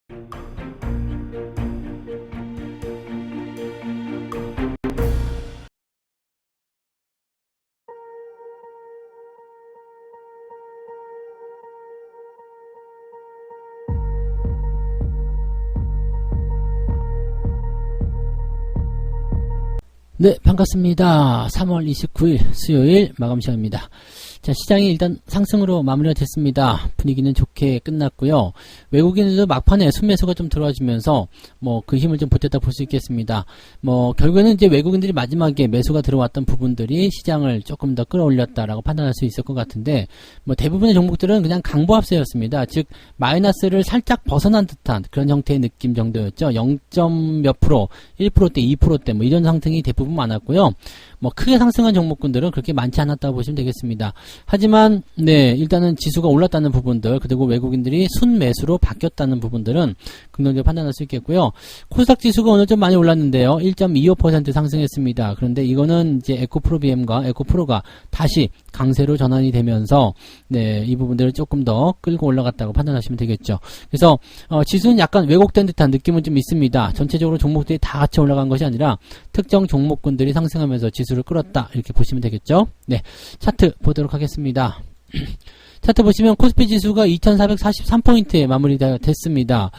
네, 반갑습니다. 3월 29일 수요일 마감 시간입니다. 자, 시장이 일단 상승으로 마무리가 됐습니다. 분위기는 좋게 끝났고요. 외국인들도 막판에 순매수가 좀 들어와주면서 그 힘을 좀 보탰다 볼 수 있겠습니다. 결국에는 이제 외국인들이 마지막에 매수가 들어왔던 부분들이 시장을 조금 더 끌어올렸다라고 판단할 수 있을 것 같은데, 대부분의 종목들은 그냥 강보합세였습니다. 즉 마이너스를 살짝 벗어난 듯한 그런 형태의 느낌 정도였죠. 0. 몇 프로, 1%대, 2%대 이런 상승이 대부분 많았고요. 크게 상승한 종목군들은 그렇게 많지 않았다고 보시면 되겠습니다. 하지만 일단은 지수가 올랐다는 부분들, 그리고 외국인들이 순매수로 바뀌었다는 부분들은 긍정적으로 판단할 수 있겠고요. 코스닥 지수가 오늘 좀 많이 올랐는데요. 1.25% 상승했습니다. 그런데 이거는 이제 에코프로비엠과 에코프로가 다시 강세로 전환이 되면서 이 부분들을 조금 더 끌고 올라갔다고 판단하시면 되겠죠. 그래서 지수는 약간 왜곡된 듯한 느낌은 좀 있습니다. 전체적으로 종목들이 다 같이 올라간 것이 아니라 특정 종목군들이 상승하면서 지수를 끌었다, 이렇게 보시면 되겠죠. 네, 차트 보도록 하겠습니다. 차트 보시면 코스피 지수가 2443포인트에 마무리가 됐습니다.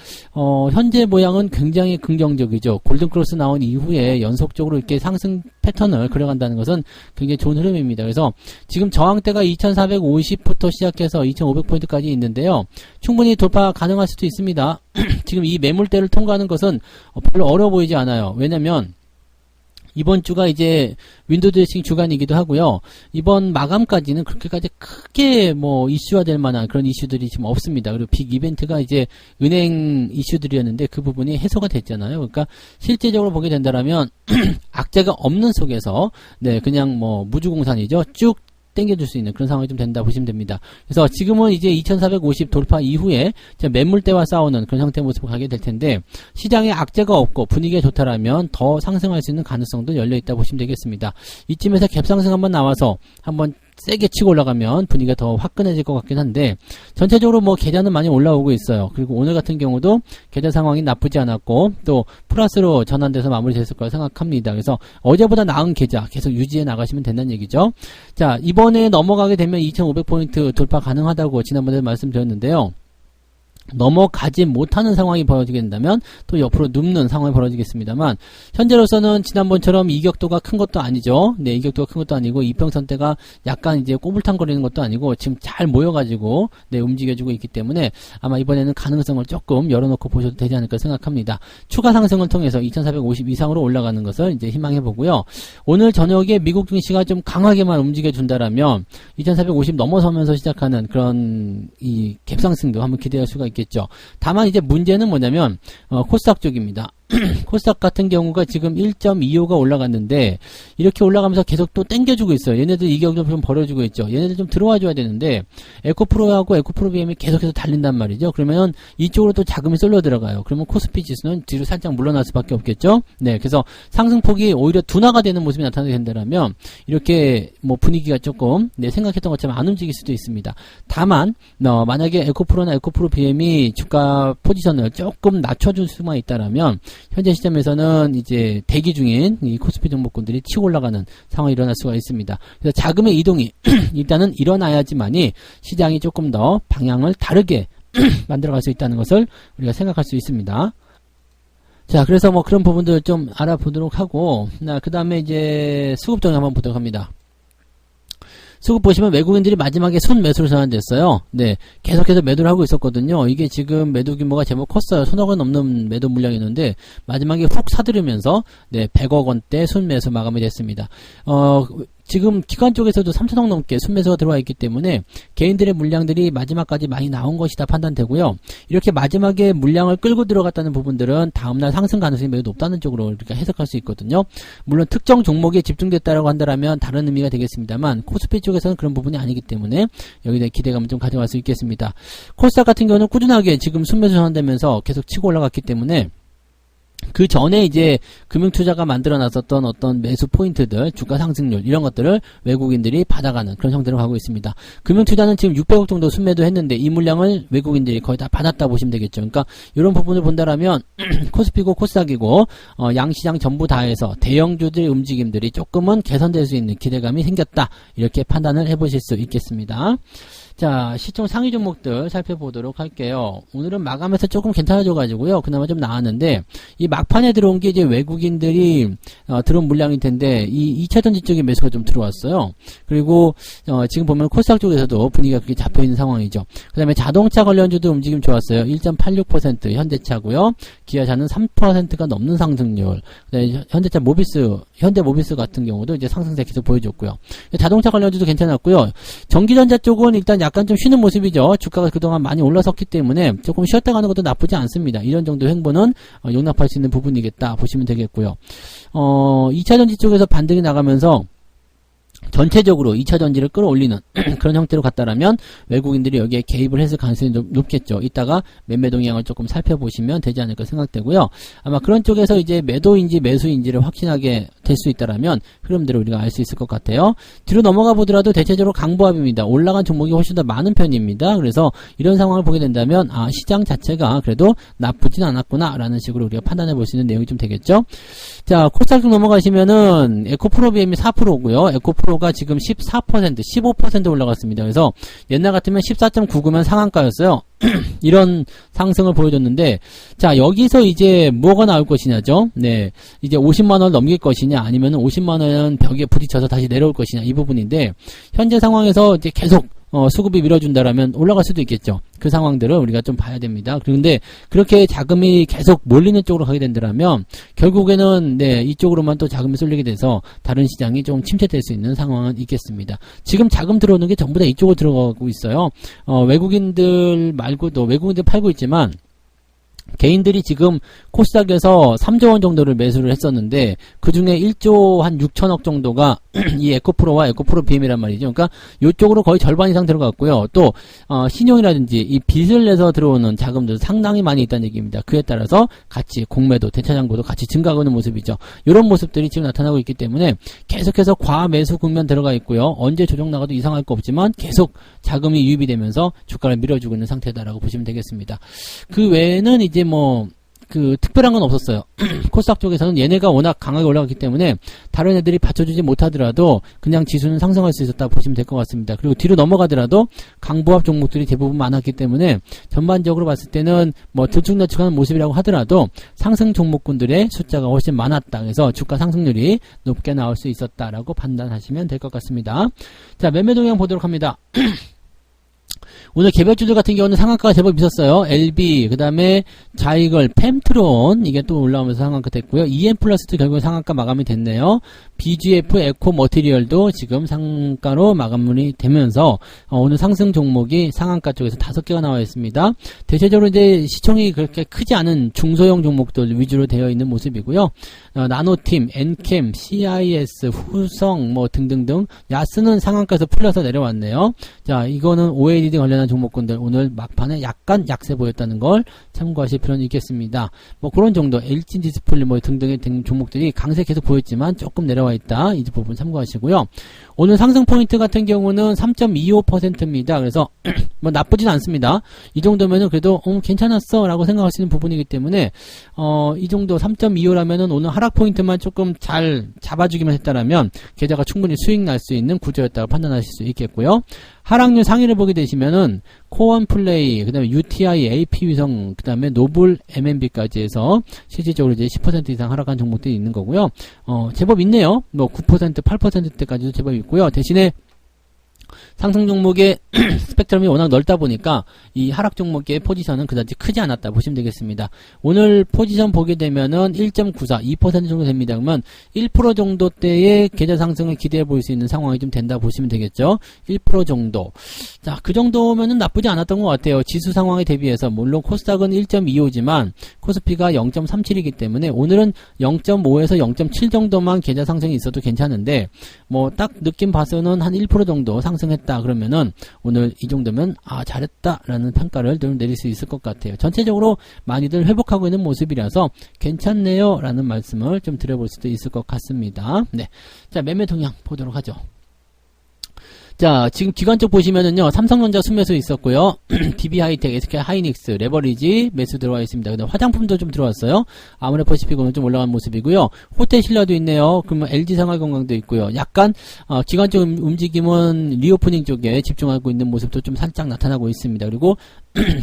현재 모양은 굉장히 긍정적이죠. 골든크로스 나온 이후에 연속적으로 이렇게 상승 패턴을 그려간다는 것은 굉장히 좋은 흐름입니다. 그래서 지금 저항대가 2450부터 시작해서 2500포인트까지 있는데요. 충분히 돌파 가능할 수도 있습니다. 지금 이 매물대를 통과하는 것은 별로 어려워 보이지 않아요. 왜냐면 이번 주가 이제 윈도우 드레싱 주간이기도 하고요. 이번 마감까지는 그렇게까지 크게 이슈화 될 만한 그런 이슈들이 지금 없습니다. 그리고 빅 이벤트가 이제 은행 이슈들이었는데 그 부분이 해소가 됐잖아요. 그러니까 실제적으로 보게 된다라면 악재가 없는 속에서 그냥 무주공산이죠. 쭉 땡겨줄 수 있는 그런 상황이 좀 된다 보시면 됩니다. 그래서 지금은 이제 2450 돌파 이후에 매물대와 싸우는 그런 형태의 모습을 가게 될 텐데, 시장에 악재가 없고 분위기가 좋다라면 더 상승할 수 있는 가능성도 열려있다 보시면 되겠습니다. 이쯤에서 갭상승 한번 나와서 한번 세게 치고 올라가면 분위기가 더 화끈해질 것 같긴 한데, 전체적으로 계좌는 많이 올라오고 있어요. 그리고 오늘 같은 경우도 계좌 상황이 나쁘지 않았고 또 플러스로 전환돼서 마무리됐을 거라 생각합니다. 그래서 어제보다 나은 계좌 계속 유지해 나가시면 된다는 얘기죠. 자, 이번에 넘어가게 되면 2500포인트 돌파 가능하다고 지난번에 말씀드렸는데요. 넘어가지 못하는 상황이 벌어지게 된다면 또 옆으로 눕는 상황이 벌어지겠습니다만, 현재로서는 지난번처럼 이격도가 큰 것도 아니죠. 이격도가 큰 것도 아니고 이평선대가 약간 이제 꼬불탕거리는 것도 아니고 지금 잘 모여가지고 움직여주고 있기 때문에 아마 이번에는 가능성을 조금 열어놓고 보셔도 되지 않을까 생각합니다. 추가 상승을 통해서 2450 이상으로 올라가는 것을 이제 희망해 보고요. 오늘 저녁에 미국 증시가 좀 강하게만 움직여준다라면 2450 넘어서면서 시작하는 그런 이 갭상승도 한번 기대할 수가 있겠죠. 다만 이제 문제는 뭐냐면 코스닥 쪽입니다. 코스닥 같은 경우가 지금 1.25가 올라갔는데 이렇게 올라가면서 계속 또 땡겨주고 있어요. 얘네들 이격도 좀 벌어주고 있죠. 얘네들 좀 들어와 줘야 되는데 에코프로하고 에코프로비엠이 계속해서 달린단 말이죠. 그러면 이쪽으로 또 자금이 쏠려 들어가요. 그러면 코스피 지수는 뒤로 살짝 물러날 수밖에 없겠죠. 그래서 상승폭이 오히려 둔화가 되는 모습이 나타나게 된다면 이렇게 분위기가 조금 생각했던 것처럼 안 움직일 수도 있습니다. 다만 만약에 에코프로나 에코프로비엠이 주가 포지션을 조금 낮춰줄 수만 있다라면 현재 시점에서는 이제 대기 중인 이 코스피 종목군들이 치고 올라가는 상황이 일어날 수가 있습니다. 그래서 자금의 이동이 일단은 일어나야지만이 시장이 조금 더 방향을 다르게 만들어갈 수 있다는 것을 우리가 생각할 수 있습니다. 자, 그래서 그런 부분들 좀 알아보도록 하고, 그 다음에 이제 수급 정리 한번 보도록 합니다. 수급 보시면 외국인들이 마지막에 순매수로 전환됐어요. 계속해서 매도를 하고 있었거든요. 이게 지금 매도 규모가 제법 컸어요. 손억 원 넘는 매도 물량이었는데 마지막에 훅 사들으면서 100억 원대 순매수 마감이 됐습니다. 지금 기관 쪽에서도 3천억 넘게 순매수가 들어와 있기 때문에 개인들의 물량들이 마지막까지 많이 나온 것이다 판단되고요. 이렇게 마지막에 물량을 끌고 들어갔다는 부분들은 다음날 상승 가능성이 매우 높다는 쪽으로 이렇게 해석할 수 있거든요. 물론 특정 종목에 집중됐다라고 한다면 다른 의미가 되겠습니다만 코스피 쪽에서는 그런 부분이 아니기 때문에 여기에 대해 기대감을 좀 가져갈 수 있겠습니다. 코스닥 같은 경우는 꾸준하게 지금 순매수 전환되면서 계속 치고 올라갔기 때문에 그 전에 이제 금융투자가 만들어 놨었던 어떤 매수 포인트들, 주가 상승률, 이런 것들을 외국인들이 받아가는 그런 형태로 가고 있습니다. 금융투자는 지금 600억 정도 순매도 했는데 이 물량을 외국인들이 거의 다 받았다 보시면 되겠죠. 그러니까 이런 부분을 본다라면 코스피고 코스닥이고 양시장 전부 다 해서 대형주들의 움직임들이 조금은 개선될 수 있는 기대감이 생겼다. 이렇게 판단을 해보실 수 있겠습니다. 자, 시총 상위 종목들 살펴보도록 할게요. 오늘은 마감해서 조금 괜찮아져가지고요. 그나마 좀 나았는데, 이 막판에 들어온 게 이제 외국인들이, 들어온 물량일 텐데, 이 2차전지 쪽에 매수가 좀 들어왔어요. 그리고, 지금 보면 코스닥 쪽에서도 분위기가 그렇게 잡혀있는 상황이죠. 그 다음에 자동차 관련주도 움직임 좋았어요. 1.86% 현대차고요. 기아차는 3%가 넘는 상승률. 그 다음에 현대차 모비스, 현대모비스 같은 경우도 이제 상승세 계속 보여줬고요. 자동차 관련주도 괜찮았고요. 전기전자 쪽은 일단 약간 좀 쉬는 모습이죠. 주가가 그동안 많이 올라섰기 때문에 조금 쉬었다 가는 것도 나쁘지 않습니다. 이런 정도 횡보는 용납할 수 있는 부분이겠다 보시면 되겠고요. 2차전지 쪽에서 반등이 나가면서 전체적으로 2차전지를 끌어올리는 그런 형태로 갔다라면 외국인들이 여기에 개입을 했을 가능성이 좀 높겠죠. 이따가 매매 동향을 조금 살펴보시면 되지 않을까 생각되고요. 아마 그런 쪽에서 이제 매도인지 매수인지를 확신하게 될 수 있다라면 흐름들을 우리가 알 수 있을 것 같아요. 뒤로 넘어가 보더라도 대체적으로 강보합입니다. 올라간 종목이 훨씬 더 많은 편입니다. 그래서 이런 상황을 보게 된다면 시장 자체가 그래도 나쁘진 않았구나 라는 식으로 우리가 판단해 볼 수 있는 내용이 좀 되겠죠. 자, 코스닥 쪽 넘어가시면은 에코프로 BM이 4%고요. 에코프로가 지금 14%, 15% 올라갔습니다. 그래서 옛날 같으면 14.99면 상한가였어요. 이런 상승을 보여줬는데, 자, 여기서 이제 뭐가 나올 것이냐죠. 네. 이제 50만원을 넘길 것이냐, 아니면 50만원 벽에 부딪혀서 다시 내려올 것이냐, 이 부분인데, 현재 상황에서 이제 계속 수급이 밀어준다라면 올라갈 수도 있겠죠. 그 상황들을 우리가 좀 봐야 됩니다. 그런데 그렇게 자금이 계속 몰리는 쪽으로 가게 된다면 결국에는 이쪽으로만 또 자금이 쏠리게 돼서 다른 시장이 좀 침체될 수 있는 상황은 있겠습니다. 지금 자금 들어오는 게 전부 다 이쪽으로 들어가고 있어요. 외국인들 말고도 외국인들 팔고 있지만 개인들이 지금 코스닥에서 3조 원 정도를 매수를 했었는데 그 중에 1조 한 6천억 정도가 이 에코프로와 에코프로 BM이란 말이죠. 그러니까 이쪽으로 거의 절반 이상 들어갔고요. 또 신용이라든지 이 빚을 내서 들어오는 자금도 상당히 많이 있다는 얘기입니다. 그에 따라서 같이 공매도, 대차장고도 같이 증가하고 있는 모습이죠. 이런 모습들이 지금 나타나고 있기 때문에 계속해서 과매수 국면 들어가 있고요. 언제 조정 나가도 이상할 거 없지만 계속 자금이 유입이 되면서 주가를 밀어주고 있는 상태다라고 보시면 되겠습니다. 그 외에는 이제 특별한 건 없었어요. 코스닥 쪽에서는 얘네가 워낙 강하게 올라갔기 때문에 다른 애들이 받쳐주지 못하더라도 그냥 지수는 상승할 수 있었다 보시면 될 것 같습니다. 그리고 뒤로 넘어가더라도 강보합 종목들이 대부분 많았기 때문에 전반적으로 봤을 때는 들쭉날쭉하는 모습이라고 하더라도 상승 종목군들의 숫자가 훨씬 많았다. 그래서 주가 상승률이 높게 나올 수 있었다라고 판단하시면 될 것 같습니다. 자, 매매 동향 보도록 합니다. 오늘 개별주들 같은 경우는 상한가가 제법 있었어요. LB, 그 다음에 자이걸, 펜트론, 이게 또 올라오면서 상한가 됐고요. EM플러스도 결국 상한가 마감이 됐네요. BGF, 에코 머티리얼도 지금 상한가로 마감이 되면서 오늘 상승 종목이 상한가 쪽에서 5개가 나와 있습니다. 대체적으로 이제 시총이 그렇게 크지 않은 중소형 종목들 위주로 되어 있는 모습이고요. 나노팀, 엔캠, CIS, 후성, 등등등. 야스는 상한가에서 풀려서 내려왔네요. 자, 이거는 OLED 관련한 종목군들 오늘 막판에 약간 약세 보였다는 걸 참고하실 필요는 있겠습니다. 그런 정도, LG 디스플레이 등등의 종목들이 강세 계속 보였지만 조금 내려와 있다. 이 부분 참고하시고요. 오늘 상승 포인트 같은 경우는 3.25%입니다. 그래서 나쁘진 않습니다. 이 정도면은 그래도 괜찮았어 라고 생각할 수 있는 부분이기 때문에 이 정도 3.25라면은 오늘 하락 포인트만 조금 잘 잡아주기만 했다라면 계좌가 충분히 수익 날 수 있는 구조였다고 판단하실 수 있겠고요. 하락률 상위를 보게 되시면은 코언플레이, 그 다음에 UTI, AP위성, 그 다음에 노블 MNB까지 해서 실질적으로 이제 10% 이상 하락한 종목들이 있는 거고요. 제법 있네요. 9%, 8%대까지도 제법 있고요. 대신에 상승 종목의 스펙트럼이 워낙 넓다 보니까 이 하락 종목의 포지션은 그다지 크지 않았다 보시면 되겠습니다. 오늘 포지션 보게 되면은 1.94, 2% 정도 됩니다. 그러면 1% 정도대의 계좌 상승을 기대해 볼 수 있는 상황이 좀 된다 보시면 되겠죠. 1% 정도. 자, 그 정도면은 나쁘지 않았던 것 같아요. 지수 상황에 대비해서 물론 코스닥은 1.25지만 코스피가 0.37이기 때문에 오늘은 0.5에서 0.7 정도만 계좌 상승이 있어도 괜찮은데 딱 느낌 봐서는 한 1% 정도 상승 상승했다 그러면은 오늘 이 정도면 잘했다라는 평가를 좀 내릴 수 있을 것 같아요. 전체적으로 많이들 회복하고 있는 모습이라서 괜찮네요 라는 말씀을 좀 드려볼 수도 있을 것 같습니다. 네, 자 매매 동향 보도록 하죠. 자, 지금 기관 쪽 보시면은요, 삼성전자 순매수 있었고요, DB하이텍, SK하이닉스, 레버리지 매수 들어와 있습니다. 근데 화장품도 좀 들어왔어요. 아모레퍼시픽 오늘 좀 올라간 모습이고요. 호텔신라도 있네요. 그러면 LG생활건강도 있고요. 약간 기관 쪽 움직임은 리오프닝 쪽에 집중하고 있는 모습도 좀 살짝 나타나고 있습니다. 그리고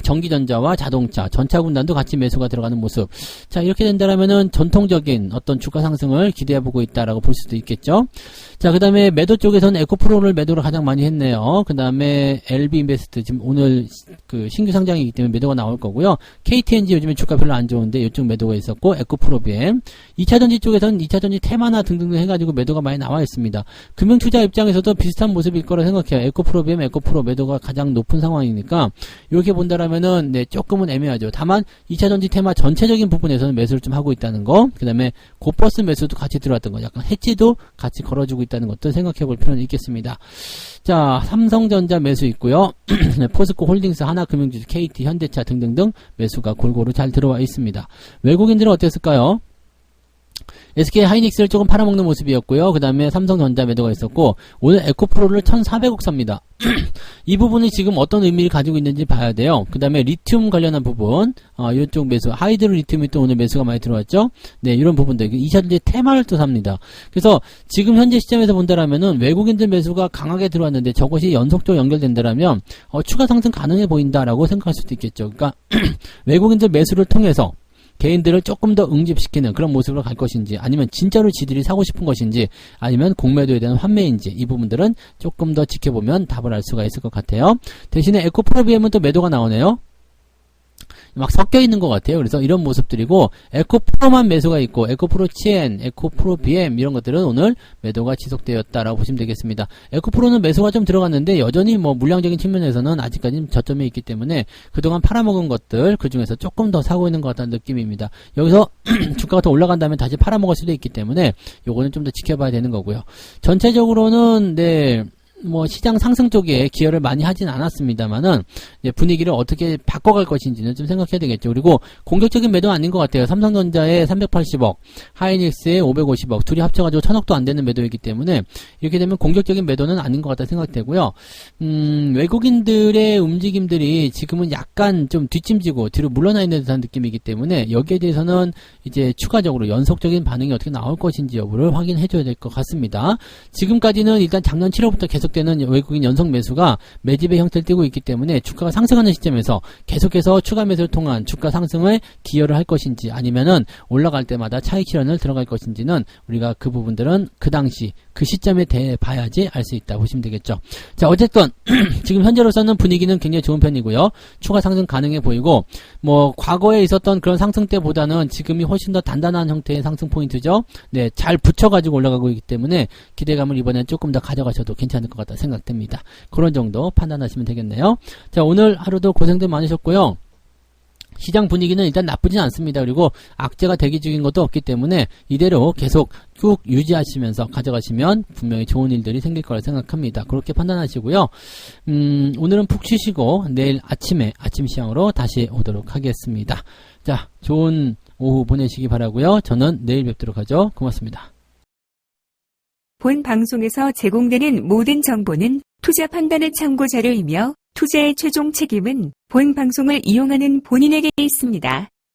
전기전자와 자동차, 전차군단도 같이 매수가 들어가는 모습. 자, 이렇게 된다면은 전통적인 어떤 주가 상승을 기대해보고 있다라고 볼 수도 있겠죠. 자, 그 다음에 매도 쪽에서는 에코프로를 매도를 가장 많이 했네요. 그 다음에 LB인베스트, 지금 오늘 그 신규 상장이기 때문에 매도가 나올 거고요. KTNG 요즘에 주가 별로 안 좋은데 이쪽 매도가 있었고, 에코프로비엠. 2차전지 쪽에서는 2차전지 테마나 등등 해가지고 매도가 많이 나와 있습니다. 금융투자 입장에서도 비슷한 모습일 거라 생각해요. 에코프로비엠, 에코프로 매도가 가장 높은 상황이니까 이렇게 본다라면은 네, 조금은 애매하죠. 다만 2차전지 테마 전체적인 부분에서는 매수를 좀 하고 있다는 거, 그 다음에 고버스 매수도 같이 들어왔던 거, 약간 해지도 같이 걸어주고 있다는 것도 생각해 볼 필요는 있겠습니다. 자, 삼성전자 매수 있고요. 포스코 홀딩스, 하나금융지주, KT, 현대차 등등등 매수가 골고루 잘 들어와 있습니다. 외국인들은 어땠을까요? SK하이닉스를 조금 팔아먹는 모습이었고요. 그 다음에 삼성전자 매도가 있었고, 오늘 에코프로를 1,400억 삽니다. 이 부분이 지금 어떤 의미를 가지고 있는지 봐야 돼요. 그 다음에 리튬 관련한 부분, 이쪽 매수, 하이드로 리튬이 또 오늘 매수가 많이 들어왔죠. 네, 이런 부분들, 2차전지 테마를 또 삽니다. 그래서 지금 현재 시점에서 본다라면은 외국인들 매수가 강하게 들어왔는데 저것이 연속적으로 연결된다라면 추가 상승 가능해 보인다라고 생각할 수도 있겠죠. 그러니까 외국인들 매수를 통해서 개인들을 조금 더 응집시키는 그런 모습으로 갈 것인지, 아니면 진짜로 지들이 사고 싶은 것인지, 아니면 공매도에 대한 환매인지, 이 부분들은 조금 더 지켜보면 답을 알 수가 있을 것 같아요. 대신에 에코프로비엠은 또 매도가 나오네요. 막 섞여 있는 것 같아요. 그래서 이런 모습들이고, 에코프로만 매수가 있고, 에코프로 CN, 에코프로 BM 이런 것들은 오늘 매도가 지속되었다라고 보시면 되겠습니다. 에코프로는 매수가 좀 들어갔는데 여전히 뭐 물량적인 측면에서는 아직까지는 저점에 있기 때문에 그동안 팔아먹은 것들 그 중에서 조금 더 사고 있는 것 같다는 느낌입니다. 여기서 주가가 더 올라간다면 다시 팔아먹을 수도 있기 때문에 요거는 좀 더 지켜봐야 되는 거고요. 전체적으로는 네, 뭐 시장 상승 쪽에 기여를 많이 하진 않았습니다만은 분위기를 어떻게 바꿔갈 것인지는 좀 생각해야 되겠죠. 그리고 공격적인 매도는 아닌 것 같아요. 삼성전자에 380억, 하이닉스에 550억, 둘이 합쳐가지고 1000억도 안 되는 매도이기 때문에 이렇게 되면 공격적인 매도는 아닌 것 같다 생각되고요. 외국인들의 움직임들이 지금은 약간 좀 뒷짐지고 뒤로 물러나 있는 듯한 느낌이기 때문에 여기에 대해서는 이제 추가적으로 연속적인 반응이 어떻게 나올 것인지 여부를 확인해 줘야 될 것 같습니다. 지금까지는 일단 작년 7월부터 계속되는 외국인 연속 매수가 매집의 형태를 띠고 있기 때문에 주가가 상승하는 시점에서 계속해서 추가 매수를 통한 주가 상승에 기여를 할 것인지, 아니면은 올라갈 때마다 차익 실현을 들어갈 것인지는 우리가 그 부분들은 그 당시 그 시점에 대해 봐야지 알 수 있다 보시면 되겠죠. 자, 어쨌든 지금 현재로서는 분위기는 굉장히 좋은 편이고요. 추가 상승 가능해 보이고, 뭐 과거에 있었던 그런 상승 때보다는 지금이 훨씬 더 단단한 형태의 상승 포인트죠. 네, 잘 붙여가지고 올라가고 있기 때문에 기대감을 이번엔 조금 더 가져가셔도 괜찮을 것 같다 생각됩니다. 그런 정도 판단하시면 되겠네요. 자, 오늘 하루도 고생들 많으셨고요. 시장 분위기는 일단 나쁘진 않습니다. 그리고 악재가 대기 중인 것도 없기 때문에 이대로 계속 쭉 유지하시면서 가져가시면 분명히 좋은 일들이 생길 거라 생각합니다. 그렇게 판단하시고요. 오늘은 푹 쉬시고 내일 아침에 아침 시황으로 다시 오도록 하겠습니다. 자, 좋은 오후 보내시기 바라고요. 저는 내일 뵙도록 하죠. 고맙습니다. 본 방송에서 제공되는 모든 정보는 투자 판단의 참고 자료이며 투자의 최종 책임은 본 방송을 이용하는 본인에게 있습니다.